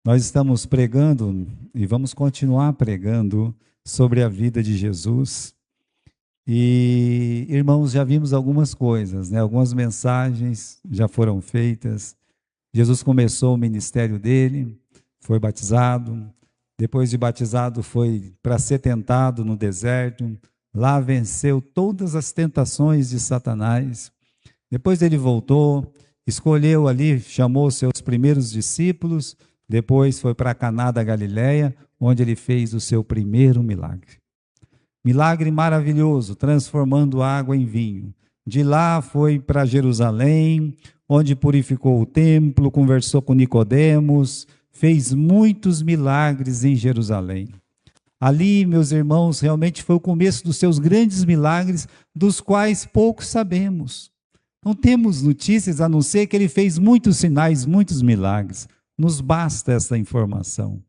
Nós estamos pregando e vamos continuar pregando sobre a vida de Jesus. E, irmãos, já vimos algumas coisas, né? Algumas mensagens já foram feitas. Jesus começou o ministério dele, foi batizado. Depois de batizado, foi para ser tentado no deserto. Lá venceu todas as tentações de Satanás. Depois ele voltou, escolheu ali, chamou os seus primeiros discípulos. Depois foi para Caná da Galileia, onde ele fez o seu primeiro milagre. Milagre maravilhoso, transformando água em vinho. De lá foi para Jerusalém, onde purificou o templo, conversou com Nicodemos, fez muitos milagres em Jerusalém. Ali, meus irmãos, realmente foi o começo dos seus grandes milagres, dos quais poucos sabemos. Não temos notícias a não ser que ele fez muitos sinais, muitos milagres. Nos basta essa informação.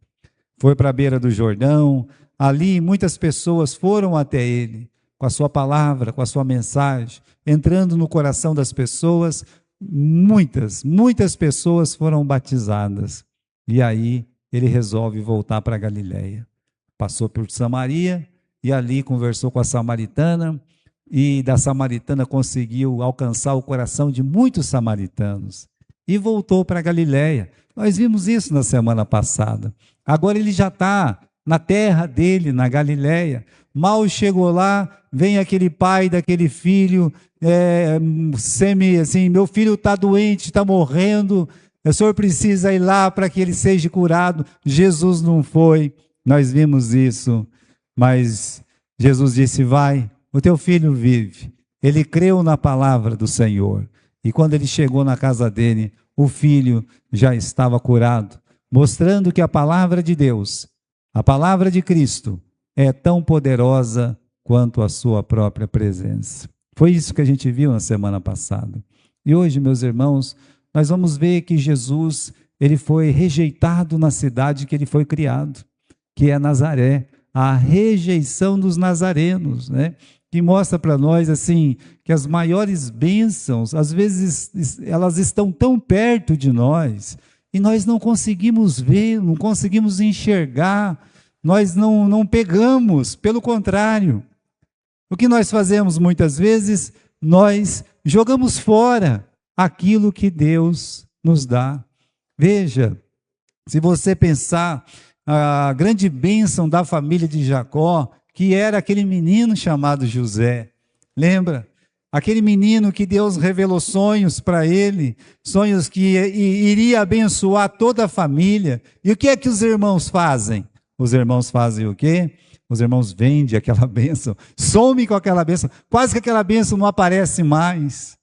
Foi para a beira do Jordão, ali muitas pessoas foram até ele, com a sua palavra, com a sua mensagem, entrando no coração das pessoas, muitas pessoas foram batizadas. E aí ele resolve voltar para Galileia. Passou por Samaria e ali conversou com a samaritana, e da samaritana conseguiu alcançar o coração de muitos samaritanos. E voltou para Galileia. Nós vimos isso na semana passada. Agora ele já está na terra dele, na Galileia. Mal chegou lá, vem aquele pai daquele filho, meu filho está doente, está morrendo, o senhor precisa ir lá para que ele seja curado. Jesus não foi, nós vimos isso, mas Jesus disse, vai, o teu filho vive. Ele creu na palavra do Senhor. E quando ele chegou na casa dele, o filho já estava curado, mostrando que a palavra de Deus, a palavra de Cristo, é tão poderosa quanto a sua própria presença. Foi isso que a gente viu na semana passada. E hoje, meus irmãos, nós vamos ver que Jesus, ele foi rejeitado na cidade que ele foi criado, que é Nazaré, a rejeição dos nazarenos, né? Que mostra para nós assim que as maiores bênçãos, às vezes, elas estão tão perto de nós e nós não conseguimos ver, não conseguimos enxergar, nós não pegamos, pelo contrário. O que nós fazemos muitas vezes, nós jogamos fora aquilo que Deus nos dá. Veja, se você pensar a grande bênção da família de Jacó, que era aquele menino chamado José. Lembra? Aquele menino que Deus revelou sonhos para ele, sonhos que iria abençoar toda a família. E o que é que os irmãos fazem? Os irmãos fazem o quê? Os irmãos vendem aquela bênção, somem com aquela bênção, quase que aquela bênção não aparece mais.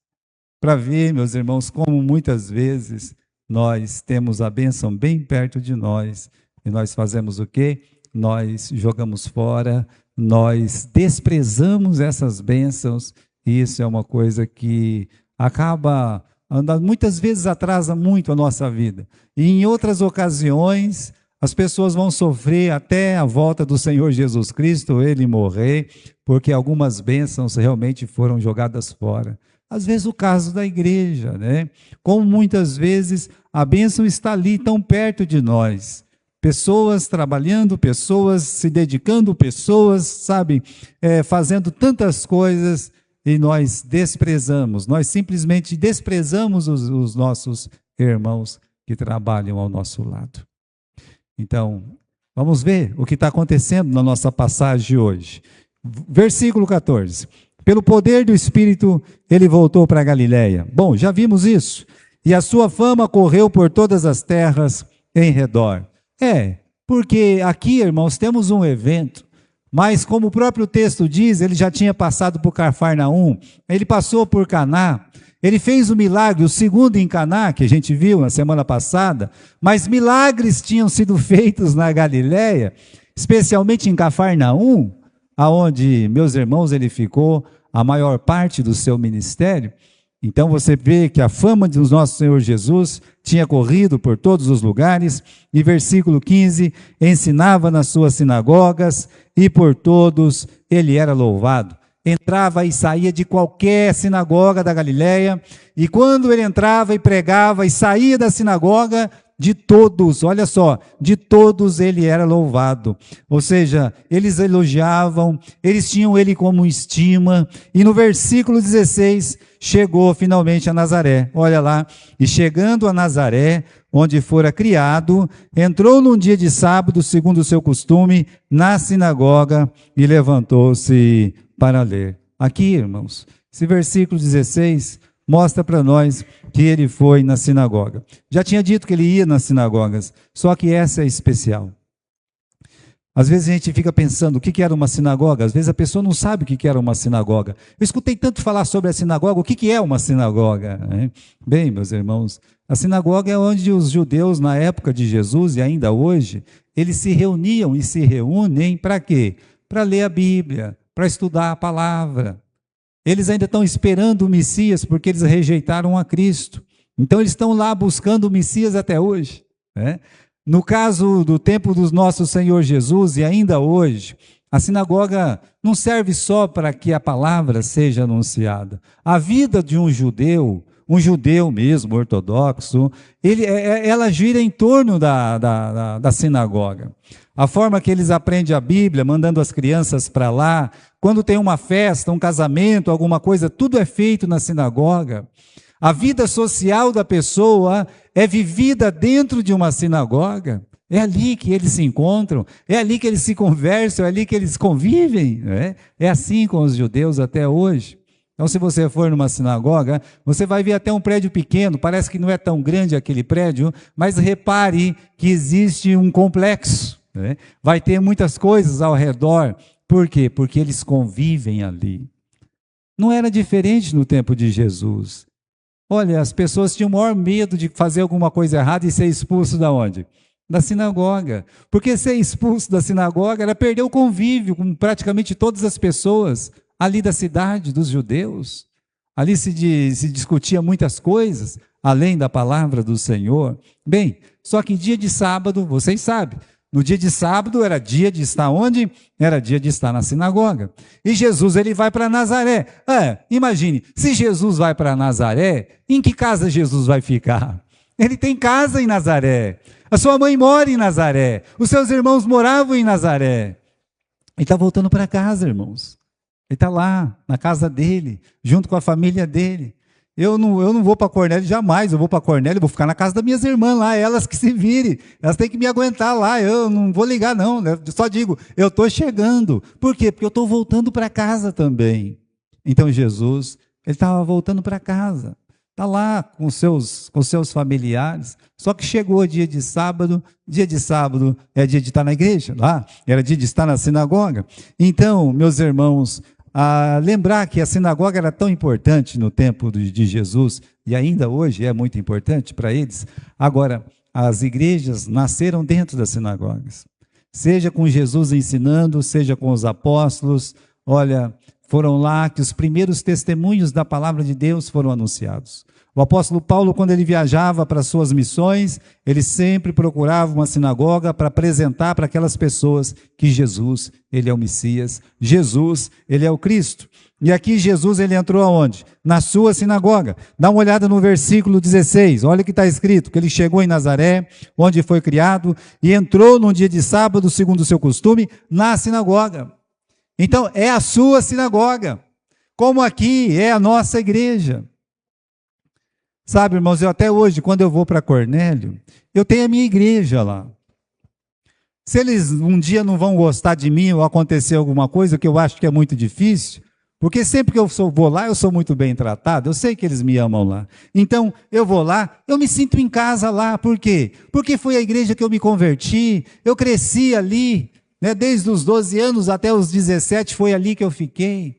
Para ver, meus irmãos, como muitas vezes nós temos a bênção bem perto de nós, e nós fazemos o quê? Nós jogamos fora, nós desprezamos essas bênçãos, e isso é uma coisa que acaba, muitas vezes atrasa muito a nossa vida. E em outras ocasiões, as pessoas vão sofrer até a volta do Senhor Jesus Cristo, ele morrer, porque algumas bênçãos realmente foram jogadas fora. Às vezes o caso da igreja, né? Como muitas vezes a bênção está ali, tão perto de nós. Pessoas trabalhando, pessoas se dedicando, pessoas, fazendo tantas coisas, e nós desprezamos, nós simplesmente desprezamos os nossos irmãos que trabalham ao nosso lado. Então, vamos ver o que está acontecendo na nossa passagem de hoje. Versículo 14. Pelo poder do Espírito, ele voltou para a Galileia. Bom, já vimos isso. E a sua fama correu por todas as terras em redor. Porque aqui, irmãos, temos um evento, mas como o próprio texto diz, ele já tinha passado por Cafarnaum, ele passou por Caná, ele fez o milagre, o segundo em Caná, que a gente viu na semana passada, mas milagres tinham sido feitos na Galileia, especialmente em Cafarnaum, aonde, meus irmãos, ele ficou a maior parte do seu ministério. Então você vê que a fama do nosso Senhor Jesus tinha corrido por todos os lugares, e versículo 15, ensinava nas suas sinagogas, e por todos ele era louvado. Entrava e saía de qualquer sinagoga da Galileia, e quando ele entrava e pregava e saía da sinagoga, de todos, olha só, de todos ele era louvado. Ou seja, eles elogiavam, eles tinham ele como estima. E no versículo 16, chegou finalmente a Nazaré. Olha lá, e chegando a Nazaré, onde fora criado, entrou num dia de sábado, segundo o seu costume, na sinagoga e levantou-se para ler. Aqui, irmãos, esse versículo 16 mostra para nós que ele foi na sinagoga. Já tinha dito que ele ia nas sinagogas, só que essa é especial. Às vezes a gente fica pensando o que era uma sinagoga, às vezes a pessoa não sabe o que era uma sinagoga. Eu escutei tanto falar sobre a sinagoga, o que é uma sinagoga? Bem, meus irmãos, a sinagoga é onde os judeus, na época de Jesus e ainda hoje, eles se reuniam e se reúnem para quê? Para ler a Bíblia, para estudar a palavra. Eles ainda estão esperando o Messias, porque eles rejeitaram a Cristo. Então eles estão lá buscando o Messias até hoje, né? No caso do tempo do nosso Senhor Jesus, e ainda hoje, a sinagoga não serve só para que a palavra seja anunciada. A vida de um judeu mesmo, ortodoxo, ela gira em torno da sinagoga. A forma que eles aprendem a Bíblia, mandando as crianças para lá, quando tem uma festa, um casamento, alguma coisa, tudo é feito na sinagoga. A vida social da pessoa é vivida dentro de uma sinagoga. É ali que eles se encontram, é ali que eles se conversam, é ali que eles convivem. Né? É assim com os judeus até hoje. Então, se você for numa sinagoga, você vai ver até um prédio pequeno, parece que não é tão grande aquele prédio, mas repare que existe um complexo. Né? Vai ter muitas coisas ao redor. Por quê? Porque eles convivem ali. Não era diferente no tempo de Jesus. Olha, as pessoas tinham o maior medo de fazer alguma coisa errada e ser expulso da onde? Da sinagoga. Porque ser expulso da sinagoga era perder o convívio com praticamente todas as pessoas ali da cidade, dos judeus. Ali se discutia muitas coisas, além da palavra do Senhor. Bem, só que dia de sábado, vocês sabem, no dia de sábado era dia de estar onde? Era dia de estar na sinagoga. E Jesus, ele vai para Nazaré. Imagine, se Jesus vai para Nazaré, em que casa Jesus vai ficar? Ele tem casa em Nazaré. A sua mãe mora em Nazaré. Os seus irmãos moravam em Nazaré. Ele está voltando para casa, irmãos. Ele está lá, na casa dele, junto com a família dele. Eu não vou para Cornélio jamais, eu vou para Cornélio, vou ficar na casa das minhas irmãs lá, elas que se virem, elas têm que me aguentar lá, eu não vou ligar não, né? Só digo, eu estou chegando. Por quê? Porque eu estou voltando para casa também. Então Jesus, ele estava voltando para casa, está lá com seus familiares, só que chegou dia de sábado é dia de estar na igreja, lá, era dia de estar na sinagoga. Então, meus irmãos, lembrar que a sinagoga era tão importante no tempo de Jesus, e ainda hoje é muito importante para eles. Agora, as igrejas nasceram dentro das sinagogas, seja com Jesus ensinando, seja com os apóstolos. Olha, foram lá que os primeiros testemunhos da palavra de Deus foram anunciados. O apóstolo Paulo, quando ele viajava para suas missões, ele sempre procurava uma sinagoga para apresentar para aquelas pessoas que Jesus, ele é o Messias, Jesus, ele é o Cristo. E aqui Jesus, ele entrou aonde? Na sua sinagoga. Dá uma olhada no versículo 16, olha o que está escrito, que ele chegou em Nazaré, onde foi criado, e entrou num dia de sábado, segundo o seu costume, na sinagoga. Então, é a sua sinagoga, como aqui é a nossa igreja. Sabe, irmãos, eu até hoje, quando eu vou para Cornélio, eu tenho a minha igreja lá. Se eles um dia não vão gostar de mim ou acontecer alguma coisa, que eu acho que é muito difícil, porque sempre que eu vou lá, eu sou muito bem tratado, eu sei que eles me amam lá. Então, eu vou lá, eu me sinto em casa lá. Por quê? Porque foi a igreja que eu me converti, eu cresci ali, né? Desde os 12 anos até os 17, foi ali que eu fiquei.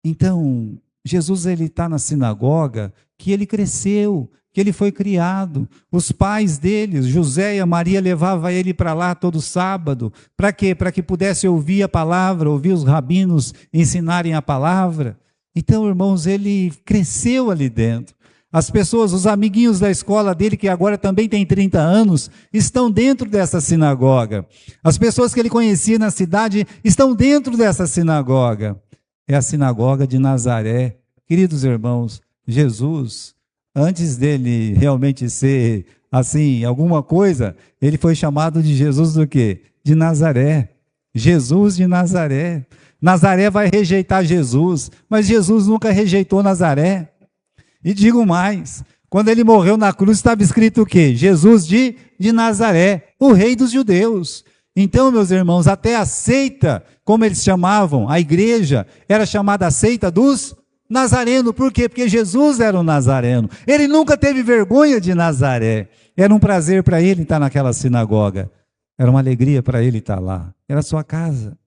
Então, Jesus, ele está na sinagoga, que ele cresceu, que ele foi criado. Os pais dele, José e a Maria, levavam ele para lá todo sábado. Para quê? Para que pudesse ouvir a palavra, ouvir os rabinos ensinarem a palavra. Então, irmãos, ele cresceu ali dentro. As pessoas, os amiguinhos da escola dele, que agora também tem 30 anos, estão dentro dessa sinagoga. As pessoas que ele conhecia na cidade estão dentro dessa sinagoga. É a sinagoga de Nazaré. Queridos irmãos, Jesus, antes dele realmente ser assim, alguma coisa, ele foi chamado de Jesus do quê? De Nazaré. Jesus de Nazaré. Nazaré vai rejeitar Jesus, mas Jesus nunca rejeitou Nazaré. E digo mais, quando ele morreu na cruz, estava escrito o quê? Jesus de Nazaré, o rei dos judeus. Então, meus irmãos, até a seita, como eles chamavam, a igreja, era chamada a seita dos nazarenos. Por quê? Porque Jesus era um nazareno. Ele nunca teve vergonha de Nazaré. Era um prazer para ele estar naquela sinagoga. Era uma alegria para ele estar lá. Era a sua casa.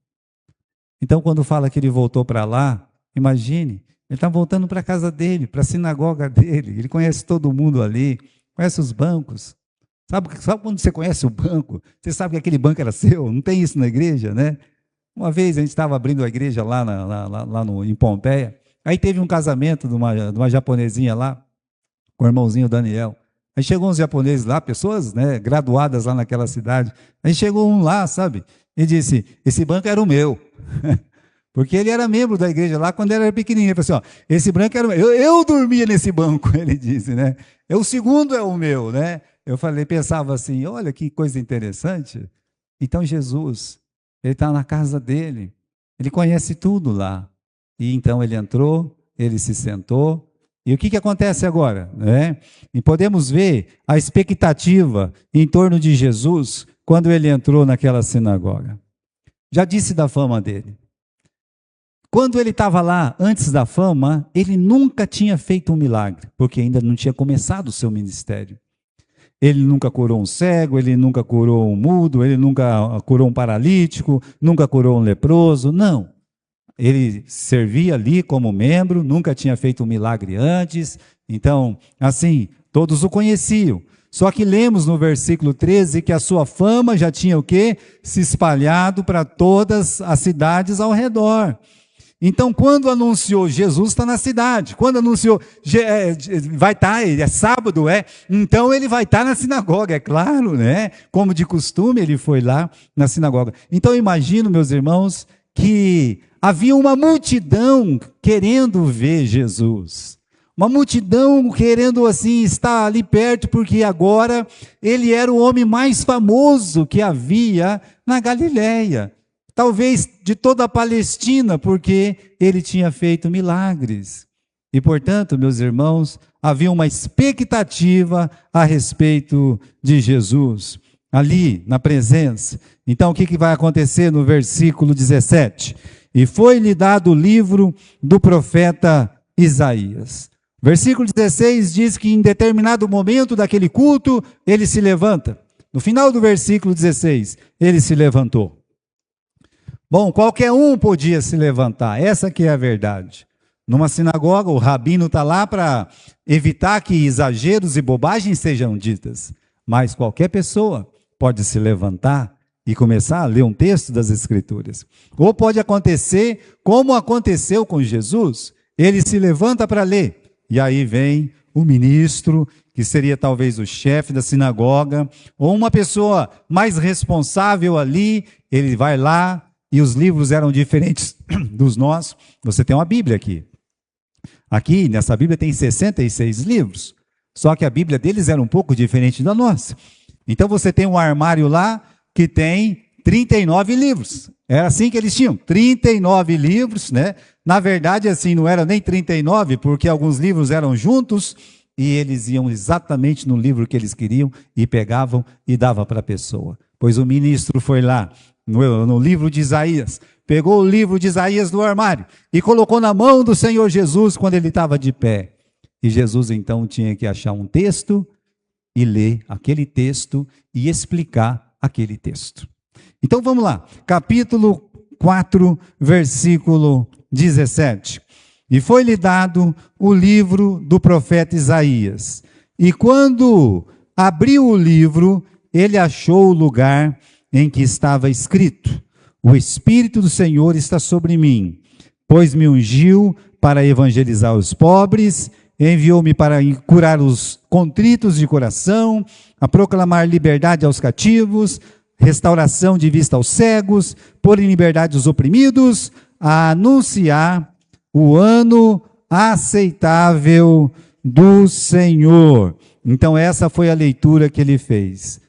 Então, quando fala que ele voltou para lá, imagine, ele está voltando para a casa dele, para a sinagoga dele. Ele conhece todo mundo ali, conhece os bancos. Sabe quando você conhece o banco? Você sabe que aquele banco era seu? Não tem isso na igreja, né? Uma vez a gente estava abrindo a igreja lá, em Pompeia. Aí teve um casamento de uma japonesinha lá, com o irmãozinho Daniel. Aí chegou uns japoneses lá, pessoas, né, graduadas lá naquela cidade. Aí chegou um lá, sabe? E disse, esse banco era o meu. Porque ele era membro da igreja lá quando ele era pequenininho. Ele falou assim, ó, esse banco era o meu. Eu dormia nesse banco, ele disse, né? O segundo é o meu, né? Eu pensava assim, olha que coisa interessante. Então Jesus, ele está na casa dele, ele conhece tudo lá. E então ele entrou, ele se sentou. E o que acontece agora? Né? E podemos ver a expectativa em torno de Jesus quando ele entrou naquela sinagoga. Já disse da fama dele. Quando ele estava lá, antes da fama, ele nunca tinha feito um milagre, porque ainda não tinha começado o seu ministério. Ele nunca curou um cego, ele nunca curou um mudo, ele nunca curou um paralítico, nunca curou um leproso, não. Ele servia ali como membro, nunca tinha feito um milagre antes, então, assim, todos o conheciam. Só que lemos no versículo 13 que a sua fama já tinha o quê? Se espalhado para todas as cidades ao redor. Então, quando anunciou, Jesus está na cidade, quando anunciou, vai estar, é sábado, então ele vai estar na sinagoga, é claro, né? Como de costume, ele foi lá na sinagoga. Então, eu imagino, meus irmãos, que havia uma multidão querendo ver Jesus. Uma multidão querendo, assim, estar ali perto, porque agora ele era o homem mais famoso que havia na Galileia. Talvez de toda a Palestina, porque ele tinha feito milagres. E, portanto, meus irmãos, havia uma expectativa a respeito de Jesus, ali na presença. Então, o que vai acontecer no versículo 17? E foi-lhe dado o livro do profeta Isaías. Versículo 16 diz que em determinado momento daquele culto, ele se levanta. No final do versículo 16, ele se levantou. Bom, qualquer um podia se levantar, essa que é a verdade. Numa sinagoga, o rabino está lá para evitar que exageros e bobagens sejam ditas. Mas qualquer pessoa pode se levantar e começar a ler um texto das Escrituras. Ou pode acontecer, como aconteceu com Jesus, ele se levanta para ler. E aí vem o ministro, que seria talvez o chefe da sinagoga, ou uma pessoa mais responsável ali, ele vai lá, e os livros eram diferentes dos nossos. Você tem uma Bíblia aqui. Aqui, nessa Bíblia, tem 66 livros. Só que a Bíblia deles era um pouco diferente da nossa. Então, você tem um armário lá que tem 39 livros. Era assim que eles tinham, 39 livros, né? Na verdade, assim, não era nem 39, porque alguns livros eram juntos, e eles iam exatamente no livro que eles queriam, e pegavam e davam para a pessoa. Pois o ministro foi lá, no livro de Isaías, pegou o livro de Isaías do armário e colocou na mão do Senhor Jesus quando ele estava de pé. E Jesus então tinha que achar um texto e ler aquele texto e explicar aquele texto. Então vamos lá, capítulo 4, versículo 17. E foi-lhe dado o livro do profeta Isaías. E quando abriu o livro, ele achou o lugar em que estava escrito: o Espírito do Senhor está sobre mim, pois me ungiu para evangelizar os pobres, enviou-me para curar os contritos de coração, a proclamar liberdade aos cativos, restauração de vista aos cegos, pôr em liberdade os oprimidos, a anunciar o ano aceitável do Senhor Então essa foi a leitura que ele fez.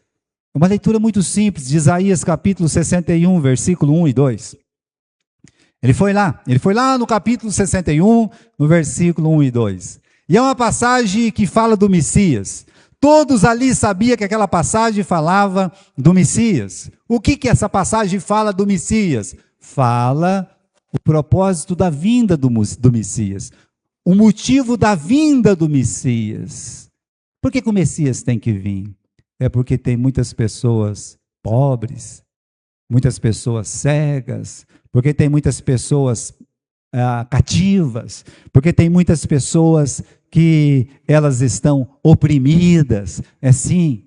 Uma leitura muito simples, de Isaías capítulo 61, versículo 1 e 2. Ele foi lá no capítulo 61, no versículo 1 e 2. E é uma passagem que fala do Messias. Todos ali sabiam que aquela passagem falava do Messias. O que essa passagem fala do Messias? Fala o propósito da vinda do Messias. O motivo da vinda do Messias. Por que o Messias tem que vir? É porque tem muitas pessoas pobres, muitas pessoas cegas, porque tem muitas pessoas cativas, porque tem muitas pessoas que elas estão oprimidas, é assim,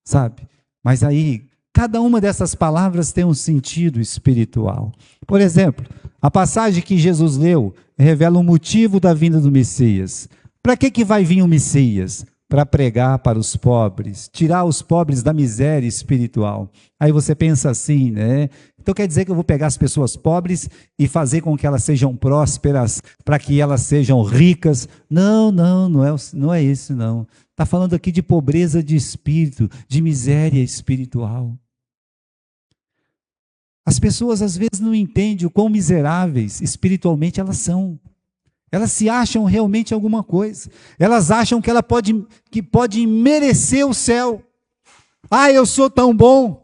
sabe? Mas aí, cada uma dessas palavras tem um sentido espiritual. Por exemplo, a passagem que Jesus leu revela o motivo da vinda do Messias. Para que vai vir o Messias? Para pregar para os pobres, tirar os pobres da miséria espiritual. Aí você pensa assim, né? Então quer dizer que eu vou pegar as pessoas pobres e fazer com que elas sejam prósperas, para que elas sejam ricas? Não é isso não. Está falando aqui de pobreza de espírito, de miséria espiritual. As pessoas às vezes não entendem o quão miseráveis espiritualmente elas são. Elas se acham realmente alguma coisa. Elas acham que pode merecer o céu. Eu sou tão bom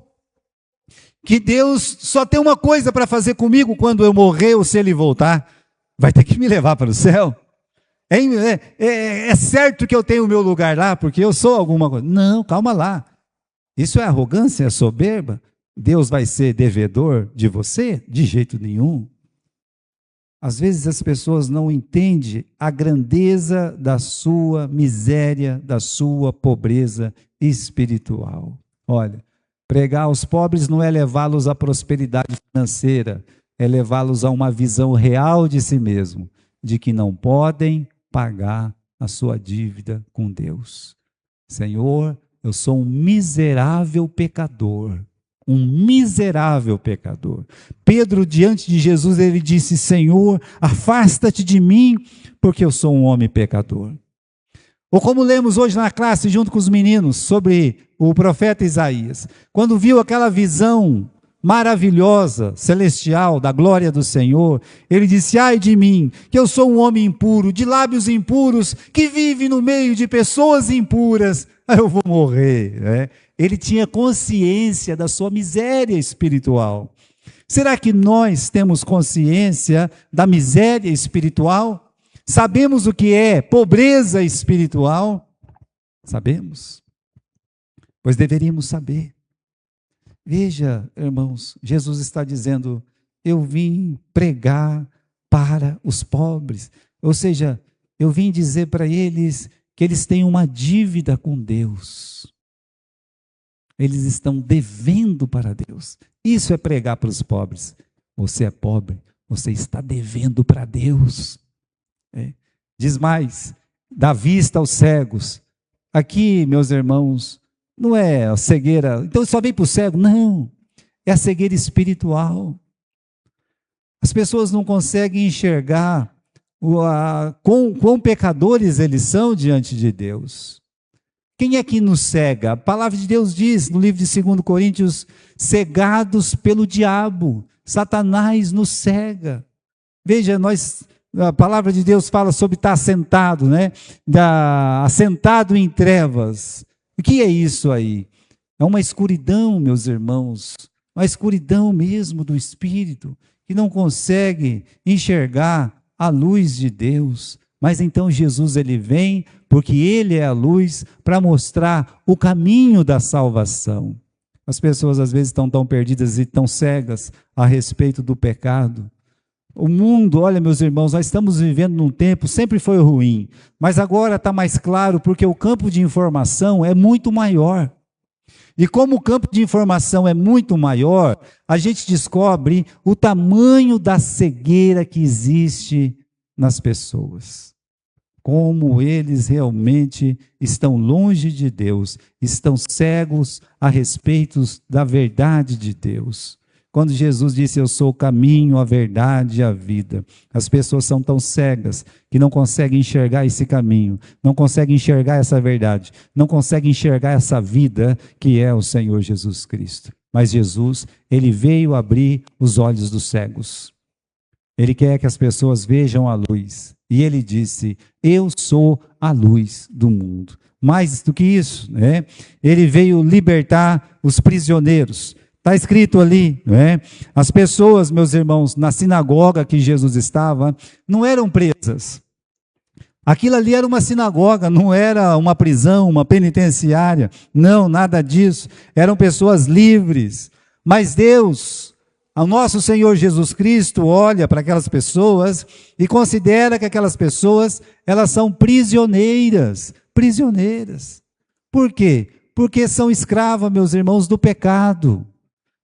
que Deus só tem uma coisa para fazer comigo quando eu morrer ou se Ele voltar. Vai ter que me levar para o céu. É certo que eu tenho o meu lugar lá porque eu sou alguma coisa. Não, calma lá. Isso é arrogância, é soberba? Deus vai ser devedor de você? De jeito nenhum. Às vezes as pessoas não entendem a grandeza da sua miséria, da sua pobreza espiritual. Olha, pregar aos pobres não é levá-los à prosperidade financeira, é levá-los a uma visão real de si mesmo, de que não podem pagar a sua dívida com Deus. Senhor, eu sou um miserável pecador. Um miserável pecador. Pedro, diante de Jesus, ele disse: Senhor, afasta-te de mim, porque eu sou um homem pecador. Ou como lemos hoje na classe, junto com os meninos, sobre o profeta Isaías, quando viu aquela visão maravilhosa, celestial, da glória do Senhor, ele disse: ai de mim, que eu sou um homem impuro, de lábios impuros, que vive no meio de pessoas impuras, eu vou morrer, né? Ele tinha consciência da sua miséria espiritual. Será que nós temos consciência da miséria espiritual? Sabemos o que é pobreza espiritual? Sabemos? Pois deveríamos saber. Veja, irmãos, Jesus está dizendo: eu vim pregar para os pobres. Ou seja, eu vim dizer para eles que eles têm uma dívida com Deus. Eles estão devendo para Deus. Isso é pregar para os pobres. Você é pobre, você está devendo para Deus. Diz mais: dá vista aos cegos. Aqui, meus irmãos, não é a cegueira, então só vem para o cego. Não, é a cegueira espiritual. As pessoas não conseguem enxergar quão pecadores eles são diante de Deus. Quem é que nos cega? A palavra de Deus diz, no livro de 2 Coríntios, cegados pelo diabo, Satanás nos cega. Veja, a palavra de Deus fala sobre estar assentado, né? Assentado em trevas. O que é isso aí? É uma escuridão, meus irmãos, uma escuridão mesmo do espírito, que não consegue enxergar a luz de Deus. Mas então Jesus, ele vem, porque ele é a luz, para mostrar o caminho da salvação. As pessoas às vezes estão tão perdidas e tão cegas a respeito do pecado. O mundo, olha, meus irmãos, nós estamos vivendo num tempo, sempre foi ruim, mas agora está mais claro, porque o campo de informação é muito maior. E como o campo de informação é muito maior, a gente descobre o tamanho da cegueira que existe nas pessoas. Como eles realmente estão longe de Deus, estão cegos a respeito da verdade de Deus. quando Jesus disse: eu sou o caminho, a verdade e a vida. As pessoas são tão cegas que não conseguem enxergar esse caminho, não conseguem enxergar essa verdade, não conseguem enxergar essa vida que é o Senhor Jesus Cristo. Mas Jesus, ele veio abrir os olhos dos cegos. Ele quer que as pessoas vejam a luz. E ele disse: eu sou a luz do mundo. Mais do que isso, né? Ele veio libertar os prisioneiros. Está escrito ali, não é? As pessoas, meus irmãos, na sinagoga que Jesus estava, não eram presas. Aquilo ali era uma sinagoga, não era uma prisão, uma penitenciária. Não, nada disso. Eram pessoas livres. Mas Deus, o nosso Senhor Jesus Cristo, olha para aquelas pessoas e considera que aquelas pessoas, elas são prisioneiras. Prisioneiras. Por quê? Porque são escravas, meus irmãos, do pecado.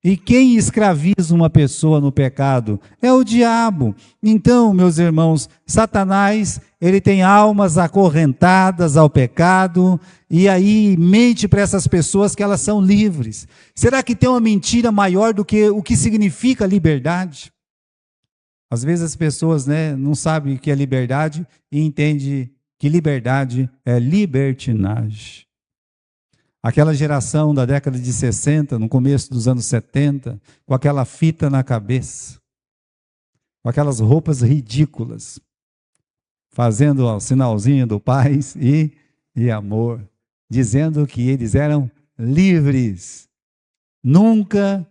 E quem escraviza uma pessoa no pecado é o diabo. Então, meus irmãos, Satanás, ele tem almas acorrentadas ao pecado e aí mente para essas pessoas que elas são livres. Será que tem uma mentira maior do que o que significa liberdade? Às vezes as pessoas, né, não sabem o que é liberdade e entendem que liberdade é libertinagem. Aquela geração da década de 60, no começo dos anos 70, com aquela fita na cabeça, com aquelas roupas ridículas, fazendo o sinalzinho do paz e amor, dizendo que eles eram livres. Nunca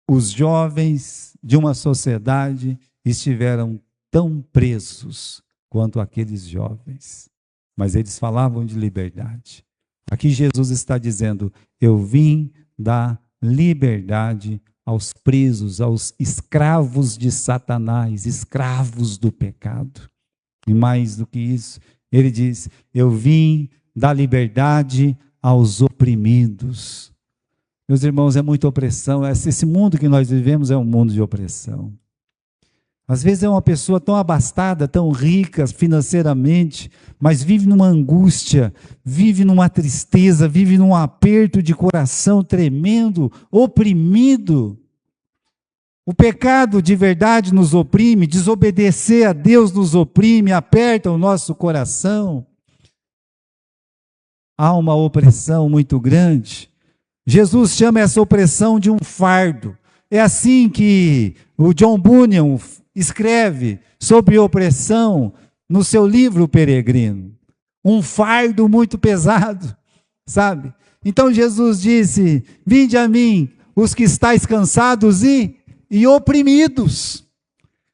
os jovens de uma sociedade estiveram tão presos quanto aqueles jovens. Mas eles falavam de liberdade. Aqui Jesus está dizendo: eu vim dar liberdade aos presos, aos escravos de Satanás, escravos do pecado. E mais do que isso, ele diz: eu vim dar liberdade aos oprimidos. Meus irmãos, é muita opressão. Esse mundo que nós vivemos é um mundo de opressão. Às vezes é uma pessoa tão abastada, tão rica financeiramente, mas vive numa angústia, vive numa tristeza, vive num aperto de coração tremendo, oprimido. O pecado de verdade nos oprime, desobedecer a Deus nos oprime, aperta o nosso coração. Há uma opressão muito grande. Jesus chama essa opressão de um fardo. É assim que o John Bunyan escreve sobre opressão no seu livro Peregrino. Um fardo muito pesado, sabe? Então Jesus disse: vinde a mim, os que estáis cansados e oprimidos.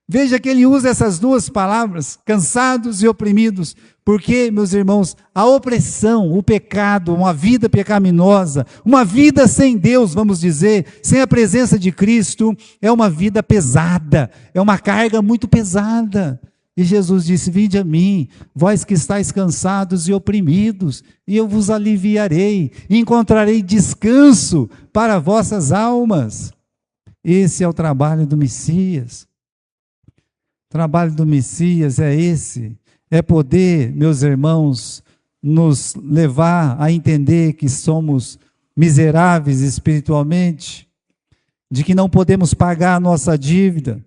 Veja que ele usa essas duas palavras, cansados e oprimidos, porque, meus irmãos, a opressão, o pecado, uma vida pecaminosa, uma vida sem Deus, vamos dizer, sem a presença de Cristo, é uma vida pesada, é uma carga muito pesada. E Jesus disse: vinde a mim, vós que estáis cansados e oprimidos, e eu vos aliviarei, e encontrarei descanso para vossas almas. Esse é o trabalho do Messias. O trabalho do Messias é esse, é poder, meus irmãos, nos levar a entender que somos miseráveis espiritualmente, de que não podemos pagar a nossa dívida,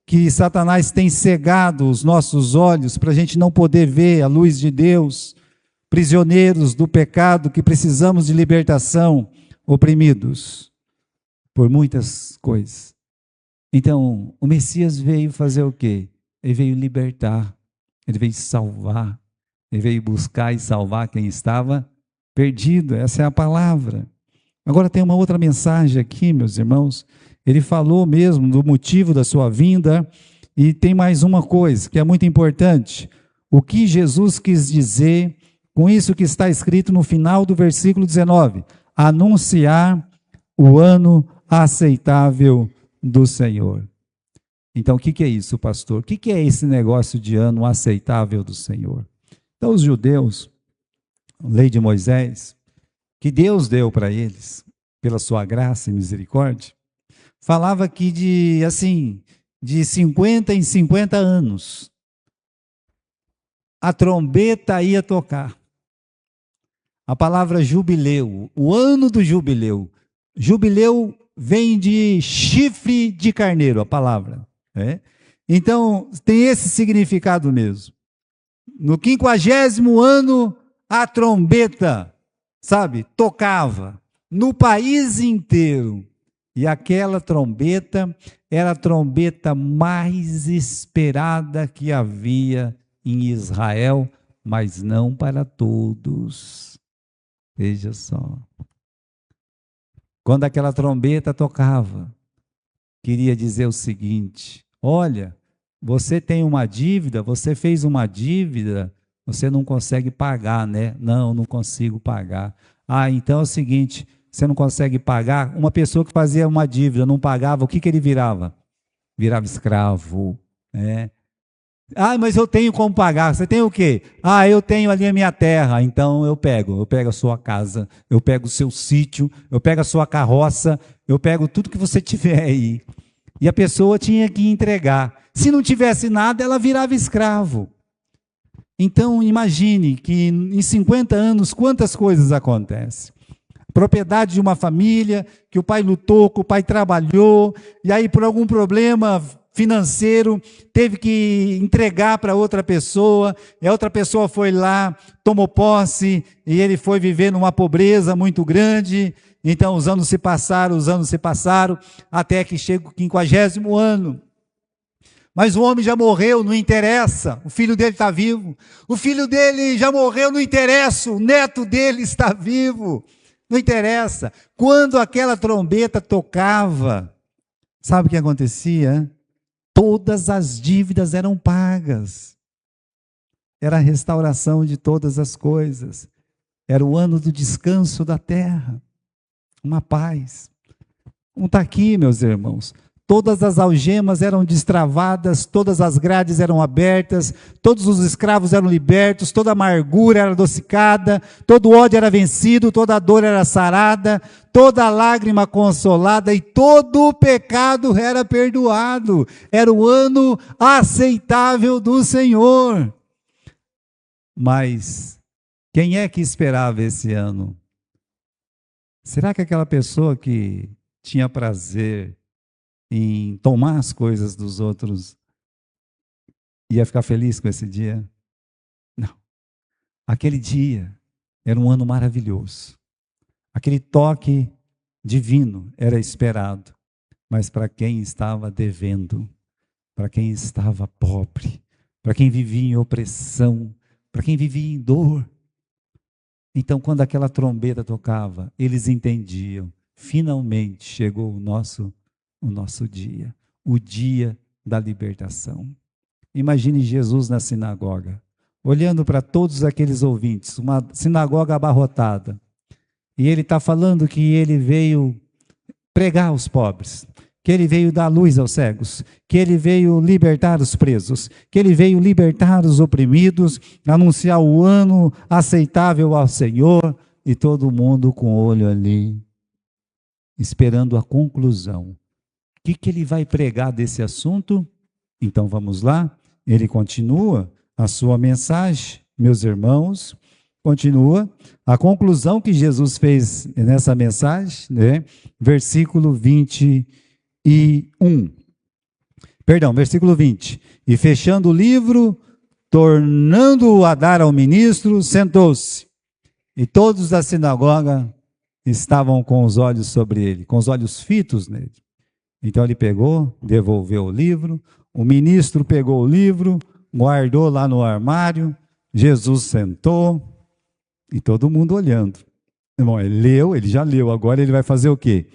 que Satanás tem cegado os nossos olhos para a gente não poder ver a luz de Deus, prisioneiros do pecado, que precisamos de libertação, oprimidos por muitas coisas. Então, o Messias veio fazer o quê? Ele veio libertar, ele veio salvar, ele veio buscar e salvar quem estava perdido. Essa é a palavra. Agora tem uma outra mensagem aqui, meus irmãos. Ele falou mesmo do motivo da sua vinda, e tem mais uma coisa que é muito importante. O que Jesus quis dizer com isso que está escrito no final do versículo 19: anunciar o ano aceitável do Senhor. Então, o que é isso, pastor? O que é esse negócio de ano aceitável do Senhor? Então, os judeus, a lei de Moisés, que Deus deu para eles, pela sua graça e misericórdia, falava que de 50 em 50 anos, a trombeta ia tocar. A palavra jubileu, o ano do jubileu. Jubileu vem de chifre de carneiro, a palavra. Então, tem esse significado mesmo. No 50º ano, a trombeta, sabe, tocava no país inteiro. E aquela trombeta era a trombeta mais esperada que havia em Israel, mas não para todos. Veja só. Quando aquela trombeta tocava, queria dizer o seguinte: olha, você tem uma dívida, você fez uma dívida, você não consegue pagar, né? Não, não consigo pagar. Ah, então é o seguinte, você não consegue pagar? Uma pessoa que fazia uma dívida, não pagava, o que ele virava? Virava escravo, né? Ah, mas eu tenho como pagar. Você tem o quê? Ah, eu tenho ali a minha terra, então eu pego a sua casa, eu pego o seu sítio, eu pego a sua carroça, eu pego tudo que você tiver aí. E a pessoa tinha que entregar. Se não tivesse nada, ela virava escravo. Então, imagine que em 50 anos, quantas coisas acontecem. Propriedade de uma família, que o pai lutou, que o pai trabalhou, e aí por algum problema financeiro, teve que entregar para outra pessoa, e a outra pessoa foi lá, tomou posse, e ele foi viver numa pobreza muito grande. Então os anos se passaram, até que chega o 50º ano. Mas o homem já morreu, não interessa, o filho dele está vivo. O filho dele já morreu, não interessa, o neto dele está vivo. Não interessa. Quando aquela trombeta tocava, sabe o que acontecia? Todas as dívidas eram pagas. Era a restauração de todas as coisas. Era o ano do descanso da terra. Uma paz. Não está aqui, meus irmãos. Todas as algemas eram destravadas, todas as grades eram abertas, todos os escravos eram libertos, toda a amargura era adocicada, todo o ódio era vencido, toda a dor era sarada, toda a lágrima consolada e todo o pecado era perdoado. Era o ano aceitável do Senhor. Mas quem é que esperava esse ano? Será que aquela pessoa que tinha prazer em tomar as coisas dos outros ia ficar feliz com esse dia? Não. Aquele dia era um ano maravilhoso. Aquele toque divino era esperado. Mas para quem estava devendo, para quem estava pobre, para quem vivia em opressão, para quem vivia em dor. Então, quando aquela trombeta tocava, eles entendiam. Finalmente chegou o nosso dia, o dia da libertação. Imagine Jesus na sinagoga, olhando para todos aqueles ouvintes, uma sinagoga abarrotada, e ele está falando que ele veio pregar aos pobres, que ele veio dar luz aos cegos, que ele veio libertar os presos, que ele veio libertar os oprimidos, anunciar o ano aceitável ao Senhor, e todo mundo com o olho ali, esperando a conclusão. O que ele vai pregar desse assunto? Então vamos lá. Ele continua a sua mensagem, meus irmãos, continua a conclusão que Jesus fez nessa mensagem, né? Versículo 21. Versículo 20. E fechando o livro, tornando-o a dar ao ministro, sentou-se. E todos da sinagoga estavam com os olhos sobre ele, com os olhos fitos nele. Então ele pegou, devolveu o livro, o ministro pegou o livro, guardou lá no armário, Jesus sentou e todo mundo olhando. Bom, ele já leu, agora ele vai fazer o quê?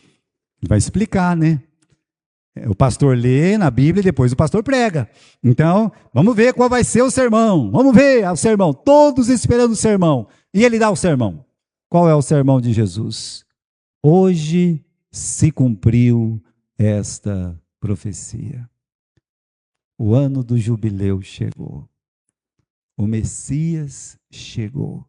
Ele vai explicar, né? O pastor lê na Bíblia e depois o pastor prega. Então, vamos ver qual vai ser o sermão. Vamos ver o sermão, todos esperando o sermão. E ele dá o sermão. Qual é o sermão de Jesus? Hoje se cumpriu esta profecia. O ano do jubileu chegou. O Messias chegou.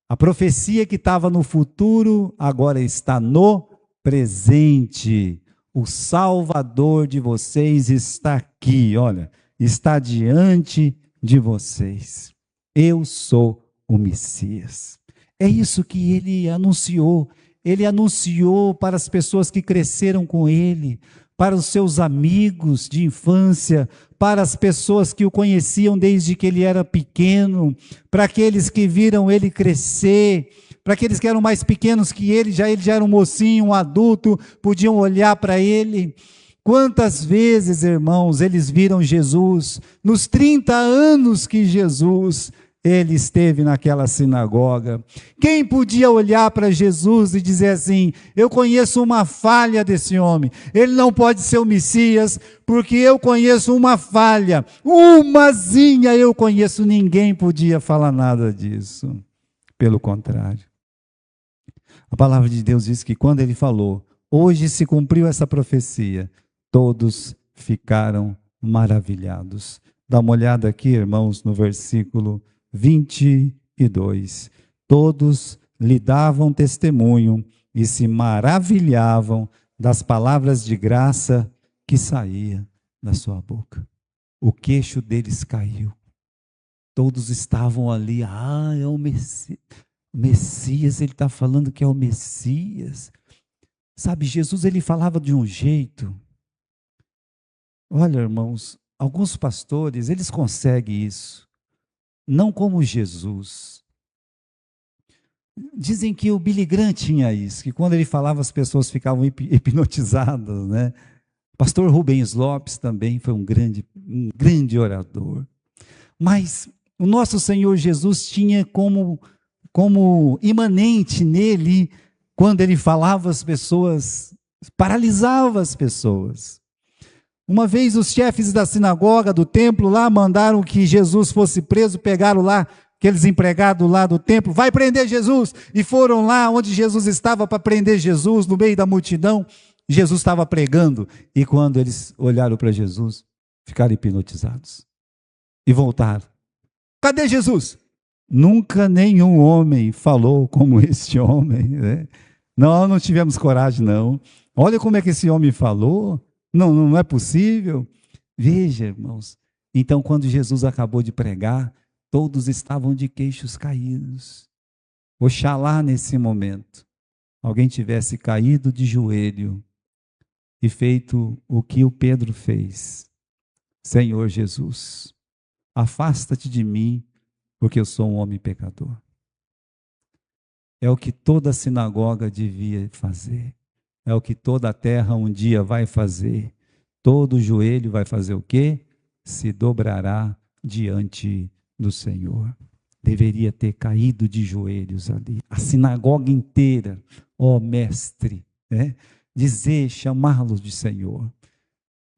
A profecia que estava no futuro agora está no presente. O Salvador de vocês está aqui, olha, está diante de vocês. Eu sou o Messias. É isso que ele anunciou. ele anunciou para as pessoas que cresceram com ele, para os seus amigos de infância, para as pessoas que o conheciam desde que ele era pequeno, para aqueles que viram ele crescer, para aqueles que eram mais pequenos que ele já era um mocinho, um adulto, podiam olhar para ele. Quantas vezes, irmãos, eles viram Jesus, nos 30 anos que Jesus, ele esteve naquela sinagoga. Quem podia olhar para Jesus e dizer assim, eu conheço uma falha desse homem, ele não pode ser o Messias, porque eu conheço uma falha, umazinha eu conheço, ninguém podia falar nada disso. Pelo contrário. A palavra de Deus diz que quando ele falou, hoje se cumpriu essa profecia, todos ficaram maravilhados. Dá uma olhada aqui, irmãos, no versículo 22. Todos lhe davam testemunho e se maravilhavam das palavras de graça que saía da sua boca. O queixo deles caiu. Todos estavam ali, é o Messias, ele está falando que é o Messias. Sabe, Jesus ele falava de um jeito. Olha, irmãos, alguns pastores, eles conseguem isso. Não como Jesus. Dizem que o Billy Graham tinha isso, que quando ele falava as pessoas ficavam hipnotizadas, né? Pastor Rubens Lopes também foi um grande orador. Mas o nosso Senhor Jesus tinha como imanente nele, quando ele falava as pessoas, paralisava as pessoas. Uma vez os chefes da sinagoga, do templo lá, mandaram que Jesus fosse preso, pegaram lá aqueles empregados lá do templo, vai prender Jesus, e foram lá onde Jesus estava para prender Jesus, no meio da multidão. Jesus estava pregando, e quando eles olharam para Jesus, ficaram hipnotizados, e voltaram. Cadê Jesus? Nunca nenhum homem falou como este homem, né? Não tivemos coragem não, olha como é que esse homem falou, não é possível. Veja, irmãos, então quando Jesus acabou de pregar, todos estavam de queixos caídos. Oxalá nesse momento, alguém tivesse caído de joelho e feito o que o Pedro fez. Senhor Jesus, afasta-te de mim, porque eu sou um homem pecador. É o que toda a sinagoga devia fazer. É o que toda a terra um dia vai fazer. Todo joelho vai fazer o quê? Se dobrará diante do Senhor. Deveria ter caído de joelhos ali. A sinagoga inteira, ó mestre, né? Dizer, chamá-lo de Senhor.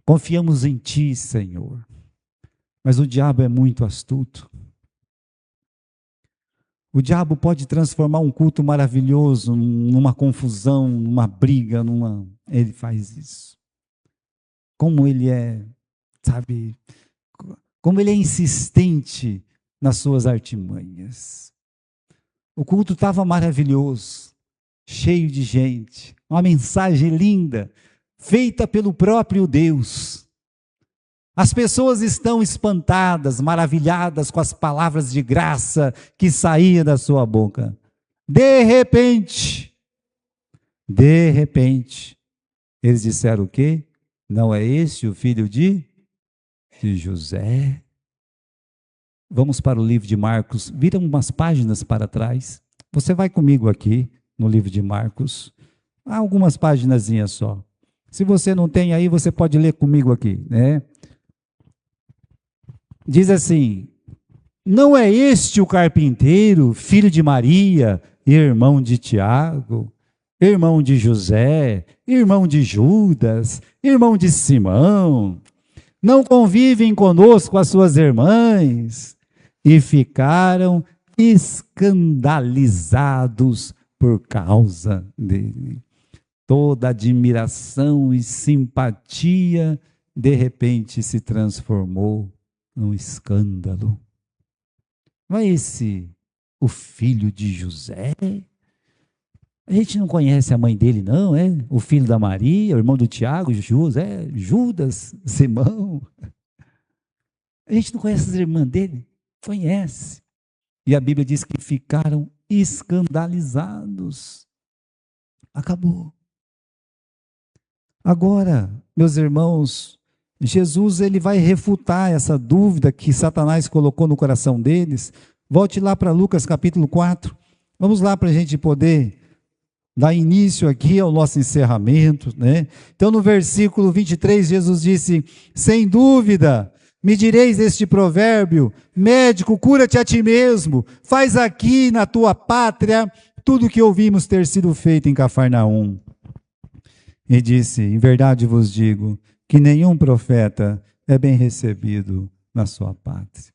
Confiamos em ti, Senhor. Mas o diabo é muito astuto. O diabo pode transformar um culto maravilhoso numa confusão, numa briga, ele faz isso. Como ele é, sabe, como ele é insistente nas suas artimanhas. O culto estava maravilhoso, cheio de gente, uma mensagem linda, feita pelo próprio Deus. As pessoas estão espantadas, maravilhadas com as palavras de graça que saíam da sua boca. De repente, eles disseram o quê? Não é este o filho de José? Vamos para o livro de Marcos, vira umas páginas para trás. Você vai comigo aqui no livro de Marcos. Há algumas paginazinhas só. Se você não tem aí, você pode ler comigo aqui, né? Diz assim, não é este o carpinteiro, filho de Maria, irmão de Tiago, irmão de José, irmão de Judas, irmão de Simão? Não convivem conosco as suas irmãs? E ficaram escandalizados por causa dele. Toda admiração e simpatia, de repente, se transformou num escândalo. Não é esse o filho de José? A gente não conhece a mãe dele, não, é? O filho da Maria, o irmão do Tiago, Judas, Simão. A gente não conhece as irmãs dele? Conhece. E a Bíblia diz que ficaram escandalizados. Acabou. Agora, meus irmãos, Jesus ele vai refutar essa dúvida que Satanás colocou no coração deles. Volte lá para Lucas capítulo 4. Vamos lá para a gente poder dar início aqui ao nosso encerramento, né? Então, no versículo 23, Jesus disse: sem dúvida, me direis este provérbio: médico, cura-te a ti mesmo, faz aqui na tua pátria tudo o que ouvimos ter sido feito em Cafarnaum. E disse: em verdade vos digo, que nenhum profeta é bem recebido na sua pátria.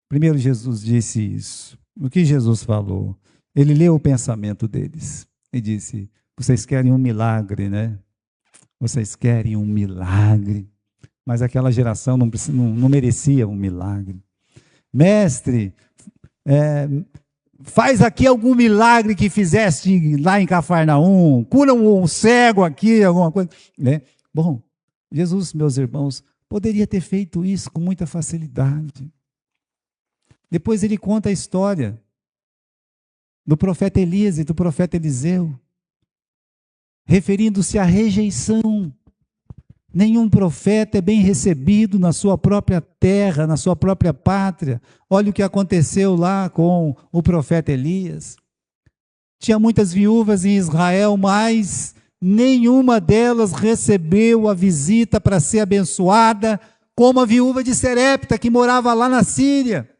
Primeiro Jesus disse isso. O que Jesus falou? Ele leu o pensamento deles e disse: vocês querem um milagre, né? Vocês querem um milagre. Mas aquela geração não merecia um milagre. Mestre, faz aqui algum milagre que fizeste lá em Cafarnaum, cura um cego aqui, alguma coisa, né? Bom, Jesus, meus irmãos, poderia ter feito isso com muita facilidade. Depois ele conta a história do profeta Elias e do profeta Eliseu, referindo-se à rejeição. Nenhum profeta é bem recebido na sua própria terra, na sua própria pátria. Olha o que aconteceu lá com o profeta Elias. Tinha muitas viúvas em Israel, mas nenhuma delas recebeu a visita para ser abençoada, como a viúva de Serepta, que morava lá na Síria.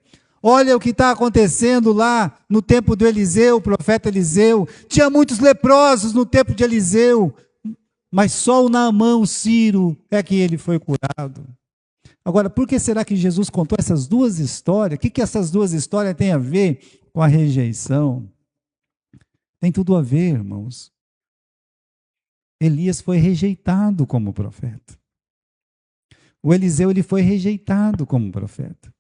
Olha o que está acontecendo lá no tempo do Eliseu, o profeta Eliseu. Tinha muitos leprosos no tempo de Eliseu, mas só o Naamã, o sírio, é que ele foi curado. Agora, por que será que Jesus contou essas duas histórias? O que essas duas histórias têm a ver com a rejeição? Tem tudo a ver, irmãos. Elias foi rejeitado como profeta. O Eliseu ele foi rejeitado como profeta.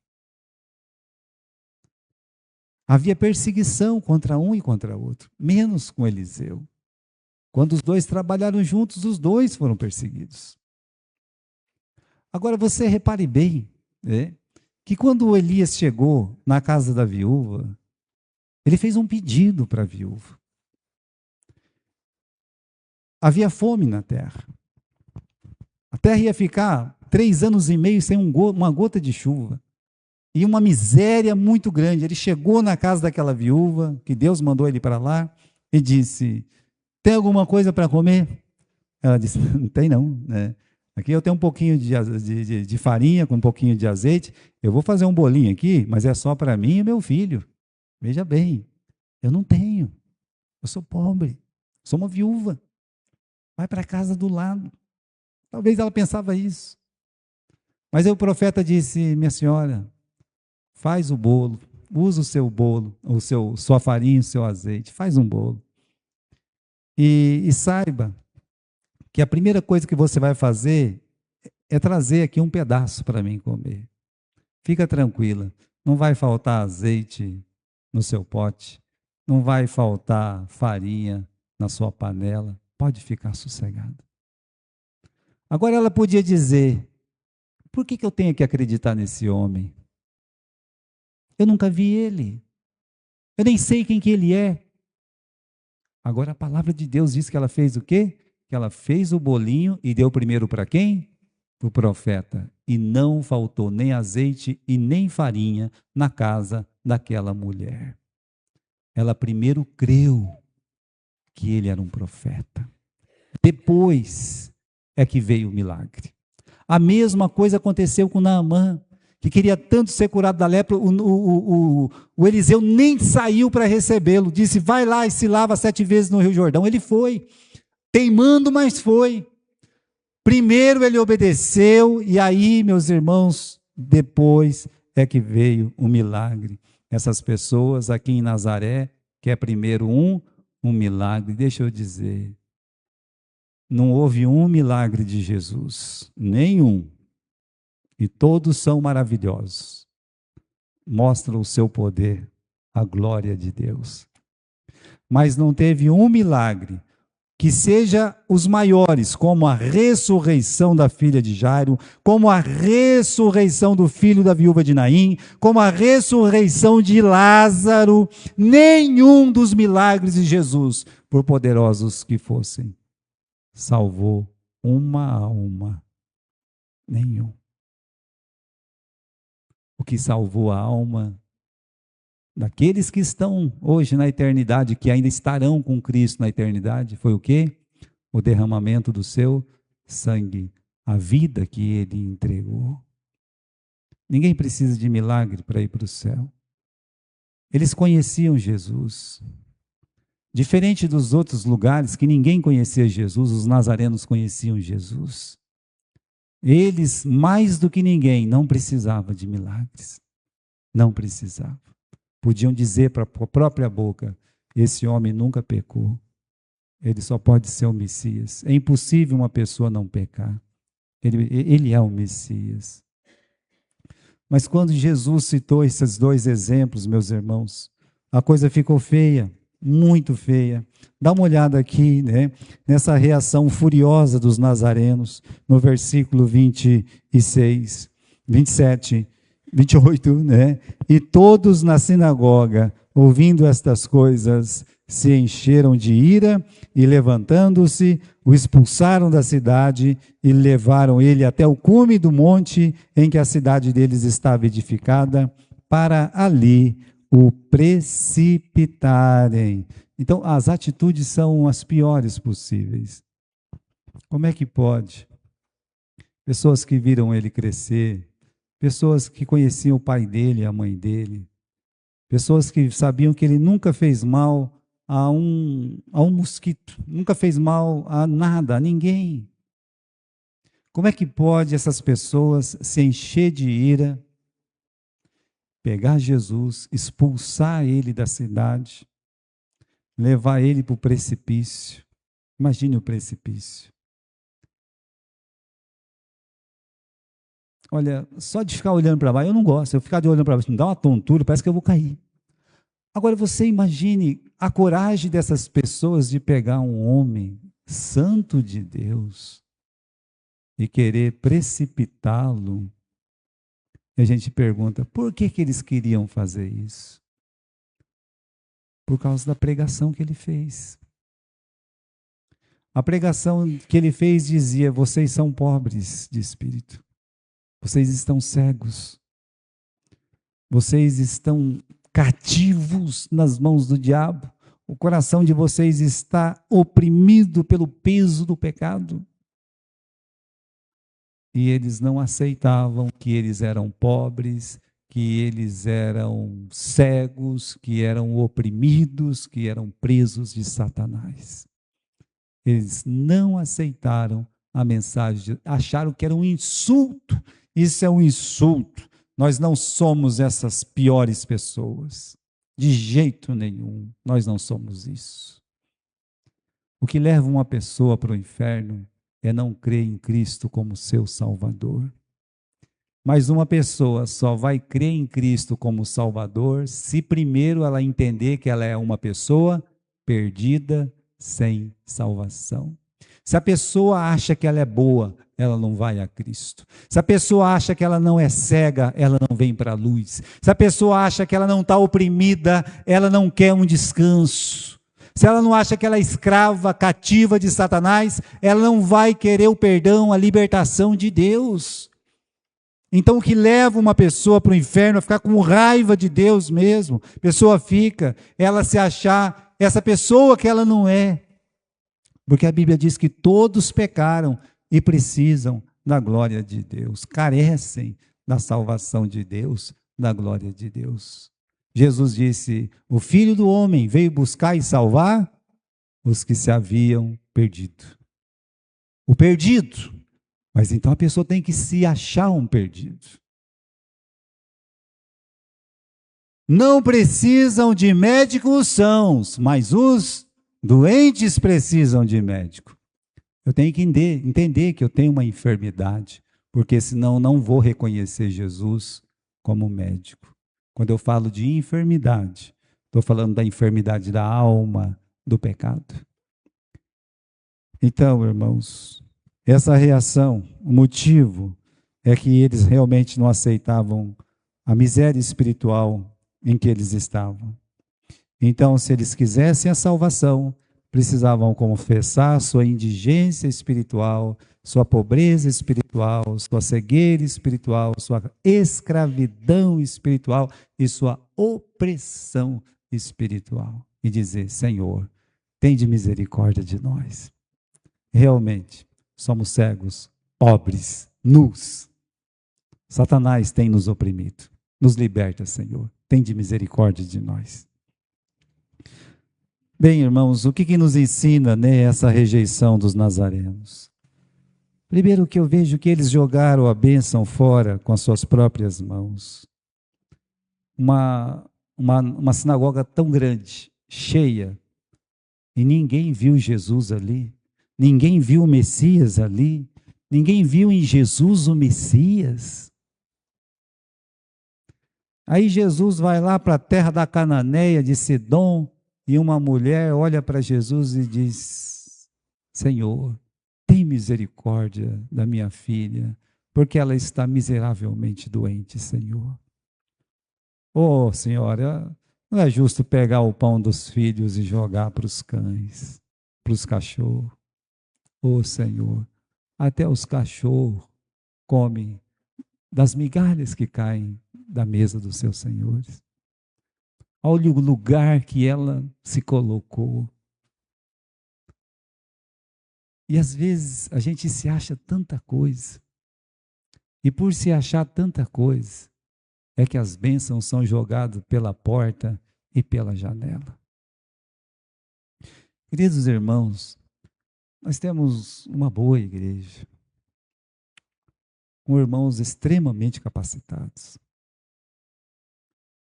Havia perseguição contra um e contra outro, menos com Eliseu. Quando os dois trabalharam juntos, os dois foram perseguidos. Agora você repare bem, né, que quando Elias chegou na casa da viúva, ele fez um pedido para a viúva. Havia fome na terra. A terra ia ficar 3 anos e meio sem uma gota de chuva. E uma miséria muito grande. Ele chegou na casa daquela viúva, que Deus mandou ele para lá, e disse: tem alguma coisa para comer? Ela disse: não tem não, né? Aqui eu tenho um pouquinho de farinha com um pouquinho de azeite. Eu vou fazer um bolinho aqui, mas é só para mim e meu filho. Veja bem, eu não tenho. Eu sou pobre, sou uma viúva. Vai para a casa do lado. Talvez ela pensava isso. Mas aí o profeta disse: minha senhora, faz o bolo, usa o seu bolo, sua farinha, o seu azeite, faz um bolo. E saiba que a primeira coisa que você vai fazer é trazer aqui um pedaço para mim comer. Fica tranquila, não vai faltar azeite no seu pote, não vai faltar farinha na sua panela, pode ficar sossegada. Agora ela podia dizer: por que eu tenho que acreditar nesse homem? Eu nunca vi ele, eu nem sei quem que ele é. Agora a palavra de Deus diz que ela fez o quê? Que ela fez o bolinho e deu primeiro para quem? Para o profeta. E não faltou nem azeite e nem farinha na casa daquela mulher. Ela primeiro creu que ele era um profeta. Depois é que veio o milagre. A mesma coisa aconteceu com Naamã, que queria tanto ser curado da lepra. O Eliseu nem saiu para recebê-lo. Disse: vai lá e se lava 7 vezes no Rio Jordão. Ele foi, teimando, mas foi. Primeiro ele obedeceu, e aí, meus irmãos, depois é que veio o milagre. Essas pessoas aqui em Nazaré, que é primeiro um milagre. Deixa eu dizer, não houve um milagre de Jesus, nenhum. E todos são maravilhosos. Mostram o seu poder, a glória de Deus. Mas não teve um milagre que seja os maiores, como a ressurreição da filha de Jairo, como a ressurreição do filho da viúva de Naim, como a ressurreição de Lázaro, nenhum dos milagres de Jesus, por poderosos que fossem, salvou uma alma. Nenhum. O que salvou a alma daqueles que estão hoje na eternidade, que ainda estarão com Cristo na eternidade, foi o quê? O derramamento do seu sangue, a vida que ele entregou. Ninguém precisa de milagre para ir para o céu. Eles conheciam Jesus. Diferente dos outros lugares que ninguém conhecia Jesus, os nazarenos conheciam Jesus. Eles, mais do que ninguém, não precisavam de milagres. Não precisavam. Podiam dizer para a própria boca, esse homem nunca pecou. Ele só pode ser o Messias. É impossível uma pessoa não pecar. Ele é o Messias. Mas quando Jesus citou esses dois exemplos, meus irmãos, a coisa ficou feia, muito feia. Dá uma olhada aqui, né, nessa reação furiosa dos nazarenos, no versículo 26, 27, 28, né? E todos na sinagoga, ouvindo estas coisas, se encheram de ira e, levantando-se, o expulsaram da cidade e levaram ele até o cume do monte em que a cidade deles estava edificada, para ali o precipitarem. Então, as atitudes são as piores possíveis. Como é que pode? Pessoas que viram ele crescer, pessoas que conheciam o pai dele, a mãe dele, pessoas que sabiam que ele nunca fez mal a um mosquito, nunca fez mal a nada, a ninguém. Como é que pode essas pessoas se encher de ira, pegar Jesus, expulsar ele da cidade, levar ele para o precipício? Imagine o precipício. Olha, só de ficar olhando para baixo, eu não gosto. Eu ficar de olhando para baixo, me dá uma tontura, parece que eu vou cair. Agora você imagine a coragem dessas pessoas de pegar um homem santo de Deus e querer precipitá-lo. E a gente pergunta, por que que eles queriam fazer isso? Por causa da pregação que ele fez. A pregação que ele fez dizia, vocês são pobres de espírito. Vocês estão cegos. Vocês estão cativos nas mãos do diabo. O coração de vocês está oprimido pelo peso do pecado. E eles não aceitavam que eles eram pobres, que eles eram cegos, que eram oprimidos, que eram presos de Satanás. Eles não aceitaram a mensagem, acharam que era um insulto. Isso é um insulto. Nós não somos essas piores pessoas. De jeito nenhum, nós não somos isso. O que leva uma pessoa para o inferno é não crer em Cristo como seu Salvador. Mas uma pessoa só vai crer em Cristo como Salvador se primeiro ela entender que ela é uma pessoa perdida, sem salvação. Se a pessoa acha que ela é boa, ela não vai a Cristo. Se a pessoa acha que ela não é cega, ela não vem para a luz. Se a pessoa acha que ela não está oprimida, ela não quer um descanso. Se ela não acha que ela é escrava, cativa de Satanás, ela não vai querer o perdão, a libertação de Deus. Então o que leva uma pessoa para o inferno é ficar com raiva de Deus mesmo. A pessoa fica, ela se achar essa pessoa que ela não é. Porque a Bíblia diz que todos pecaram e precisam da glória de Deus, carecem da salvação de Deus, da glória de Deus. Jesus disse, o Filho do Homem veio buscar e salvar os que se haviam perdido. O perdido. Mas então a pessoa tem que se achar um perdido. Não precisam de médicos sãos, mas os doentes precisam de médico. Eu tenho que entender que eu tenho uma enfermidade, porque senão não vou reconhecer Jesus como médico. Quando eu falo de enfermidade, estou falando da enfermidade da alma, do pecado. Então, irmãos, essa reação, o motivo é que eles realmente não aceitavam a miséria espiritual em que eles estavam. Então, se eles quisessem a salvação, precisavam confessar sua indigência espiritual, sua pobreza espiritual, sua cegueira espiritual, sua escravidão espiritual e sua opressão espiritual. E dizer: Senhor, tende misericórdia de nós. Realmente, somos cegos, pobres, nus. Satanás tem nos oprimido. Nos liberta, Senhor. Tende misericórdia de nós. Bem, irmãos, o que nos ensina, né, essa rejeição dos nazarenos? Primeiro, que eu vejo que eles jogaram a bênção fora com as suas próprias mãos. Uma sinagoga tão grande, cheia, e ninguém viu Jesus ali, ninguém viu o Messias ali, ninguém viu em Jesus o Messias. Aí Jesus vai lá para a terra da Cananeia, de Sidom, e uma mulher olha para Jesus e diz: Senhor, tem misericórdia da minha filha, porque ela está miseravelmente doente, Senhor. Oh, Senhora, não é justo pegar o pão dos filhos e jogar para os cães, para os cachorros. Oh, Senhor, até os cachorros comem das migalhas que caem da mesa dos seus senhores. Olha o lugar que ela se colocou. E às vezes a gente se acha tanta coisa. E por se achar tanta coisa, é que as bênçãos são jogadas pela porta e pela janela. Queridos irmãos, nós temos uma boa igreja, com irmãos extremamente capacitados.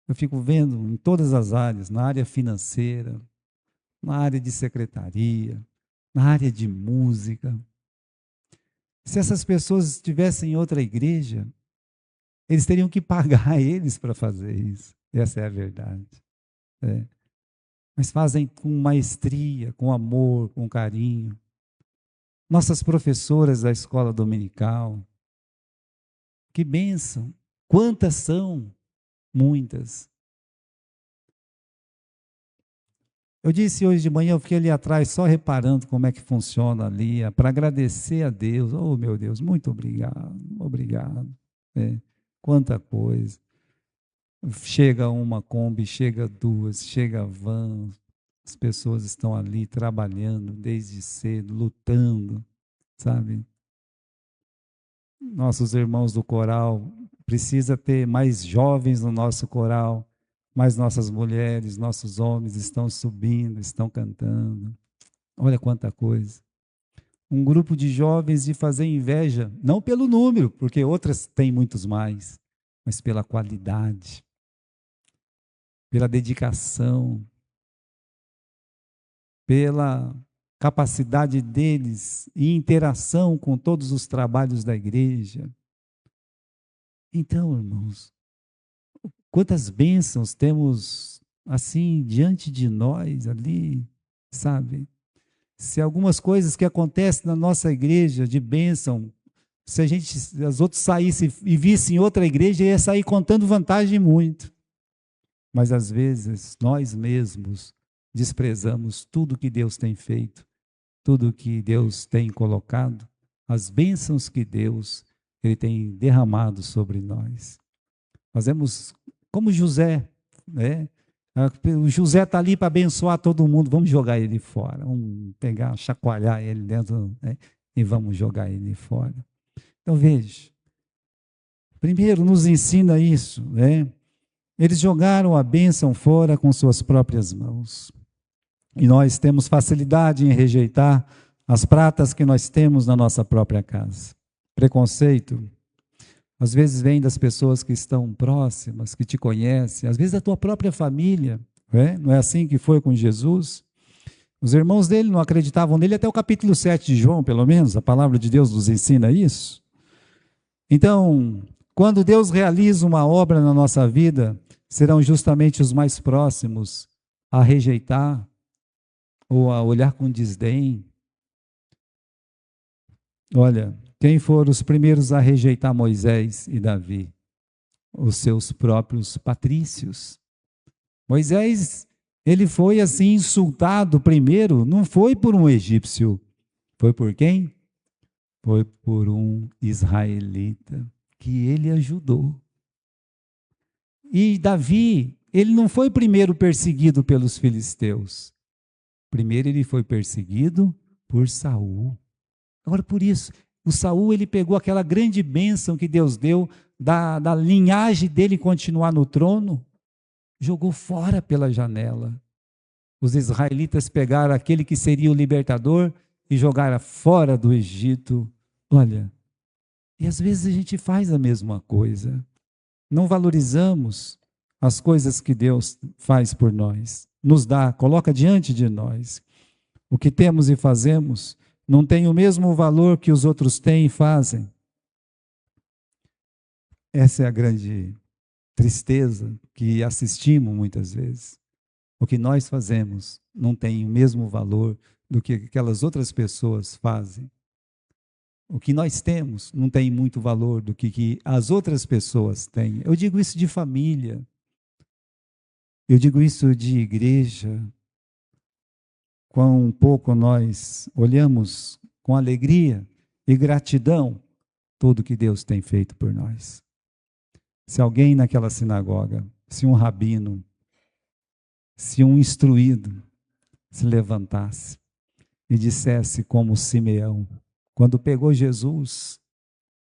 Eu fico vendo em todas as áreas, na área financeira, na área de secretaria, na área de música. Se essas pessoas estivessem em outra igreja, eles teriam que pagar eles para fazer isso. Essa é a verdade. É. Mas fazem com maestria, com amor, com carinho. Nossas professoras da escola dominical, que bênção! Quantas são? Muitas. Eu disse hoje de manhã, eu fiquei ali atrás só reparando como é que funciona ali, para agradecer a Deus. Oh, meu Deus, muito obrigado, obrigado. É, quanta coisa. Chega uma Kombi, chega duas, chega van, as pessoas estão ali trabalhando desde cedo, lutando, sabe? Nossos irmãos do coral, precisa ter mais jovens no nosso coral, mas nossas mulheres, nossos homens estão subindo, estão cantando. Olha quanta coisa. Um grupo de jovens de fazer inveja, não pelo número, porque outras têm muitos mais, mas pela qualidade, pela dedicação, pela capacidade deles e interação com todos os trabalhos da igreja. Então, irmãos, quantas bênçãos temos assim diante de nós ali, sabe? Se algumas coisas que acontecem na nossa igreja de bênção, se as outras saíssem e vissem outra igreja, ia sair contando vantagem muito. Mas às vezes nós mesmos desprezamos tudo que Deus tem feito, tudo que Deus tem colocado, as bênçãos que Deus ele tem derramado sobre nós. Fazemos como José, né? O José está ali para abençoar todo mundo, vamos jogar ele fora, vamos pegar, chacoalhar ele dentro, né? E vamos jogar ele fora. Então veja, primeiro nos ensina isso, né? Eles jogaram a bênção fora com suas próprias mãos. E nós temos facilidade em rejeitar as pratas que nós temos na nossa própria casa. Preconceito, às vezes vem das pessoas que estão próximas, que te conhecem, às vezes da tua própria família. Não é assim que foi com Jesus? Os irmãos dele não acreditavam nele até o capítulo 7 de João, pelo menos, a palavra de Deus nos ensina isso. Então, quando Deus realiza uma obra na nossa vida, serão justamente os mais próximos a rejeitar ou a olhar com desdém. Olha, quem foram os primeiros a rejeitar Moisés e Davi? Os seus próprios patrícios. Moisés, ele foi assim insultado primeiro, não foi por um egípcio, foi por quem? Foi por um israelita que ele ajudou. E Davi, ele não foi primeiro perseguido pelos filisteus. Primeiro ele foi perseguido por Saul. Agora por isso, o Saul ele pegou aquela grande bênção que Deus deu da linhagem dele continuar no trono, jogou fora pela janela. Os israelitas pegaram aquele que seria o libertador e jogaram fora do Egito. Olha, e às vezes a gente faz a mesma coisa. Não valorizamos as coisas que Deus faz por nós. Nos dá, coloca diante de nós. O que temos e fazemos não tem o mesmo valor que os outros têm e fazem. Essa é a grande tristeza que assistimos muitas vezes. O que nós fazemos não tem o mesmo valor do que aquelas outras pessoas fazem. O que nós temos não tem muito valor do que as outras pessoas têm. Eu digo isso de família. Eu digo isso de igreja. Quão pouco nós olhamos com alegria e gratidão tudo que Deus tem feito por nós. Se alguém naquela sinagoga, se um rabino, se um instruído se levantasse e dissesse como Simeão, quando pegou Jesus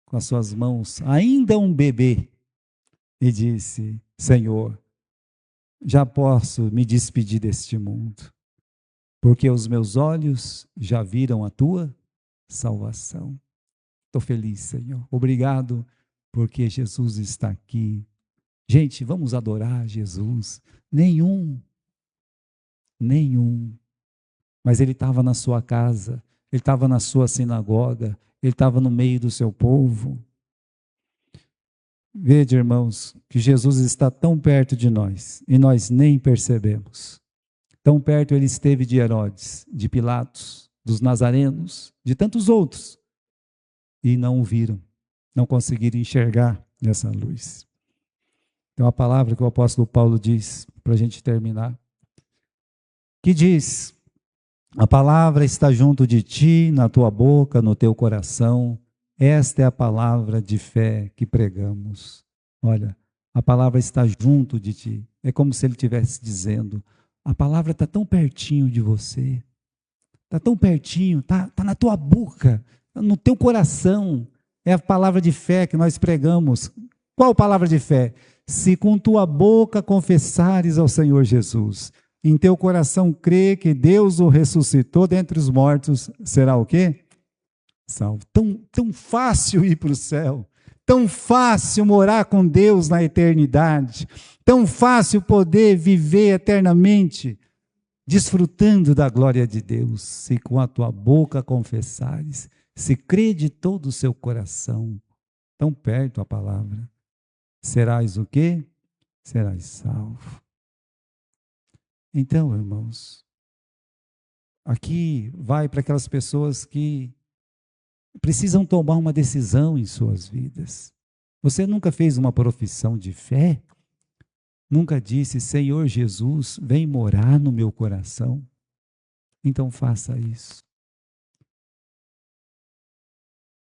com as suas mãos, ainda um bebê, e disse: Senhor, já posso me despedir deste mundo, porque os meus olhos já viram a tua salvação. Estou feliz, Senhor. Obrigado, porque Jesus está aqui. Gente, vamos adorar Jesus. Nenhum. Mas ele estava na sua casa, ele estava na sua sinagoga, ele estava no meio do seu povo. Vede, irmãos, que Jesus está tão perto de nós e nós nem percebemos. Tão perto ele esteve de Herodes, de Pilatos, dos nazarenos, de tantos outros, e não o viram, não conseguiram enxergar essa luz. Tem uma palavra que o apóstolo Paulo diz, para a gente terminar, que diz: a palavra está junto de ti, na tua boca, no teu coração. Esta é a palavra de fé que pregamos. Olha, a palavra está junto de ti. É como se ele estivesse dizendo: a palavra está tão pertinho de você, está tão pertinho, está na tua boca, no teu coração. É a palavra de fé que nós pregamos. Qual palavra de fé? Se com tua boca confessares ao Senhor Jesus, em teu coração crê que Deus o ressuscitou dentre os mortos, será o quê? Salvo. Tão fácil ir para o céu, tão fácil morar com Deus na eternidade, tão fácil poder viver eternamente, desfrutando da glória de Deus, se com a tua boca confessares, se crê de todo o seu coração, tão perto a palavra, serás o quê? Serás salvo. Então, irmãos, aqui vai para aquelas pessoas que precisam tomar uma decisão em suas vidas. Você nunca fez uma profissão de fé? Nunca disse: Senhor Jesus, vem morar no meu coração? Então faça isso.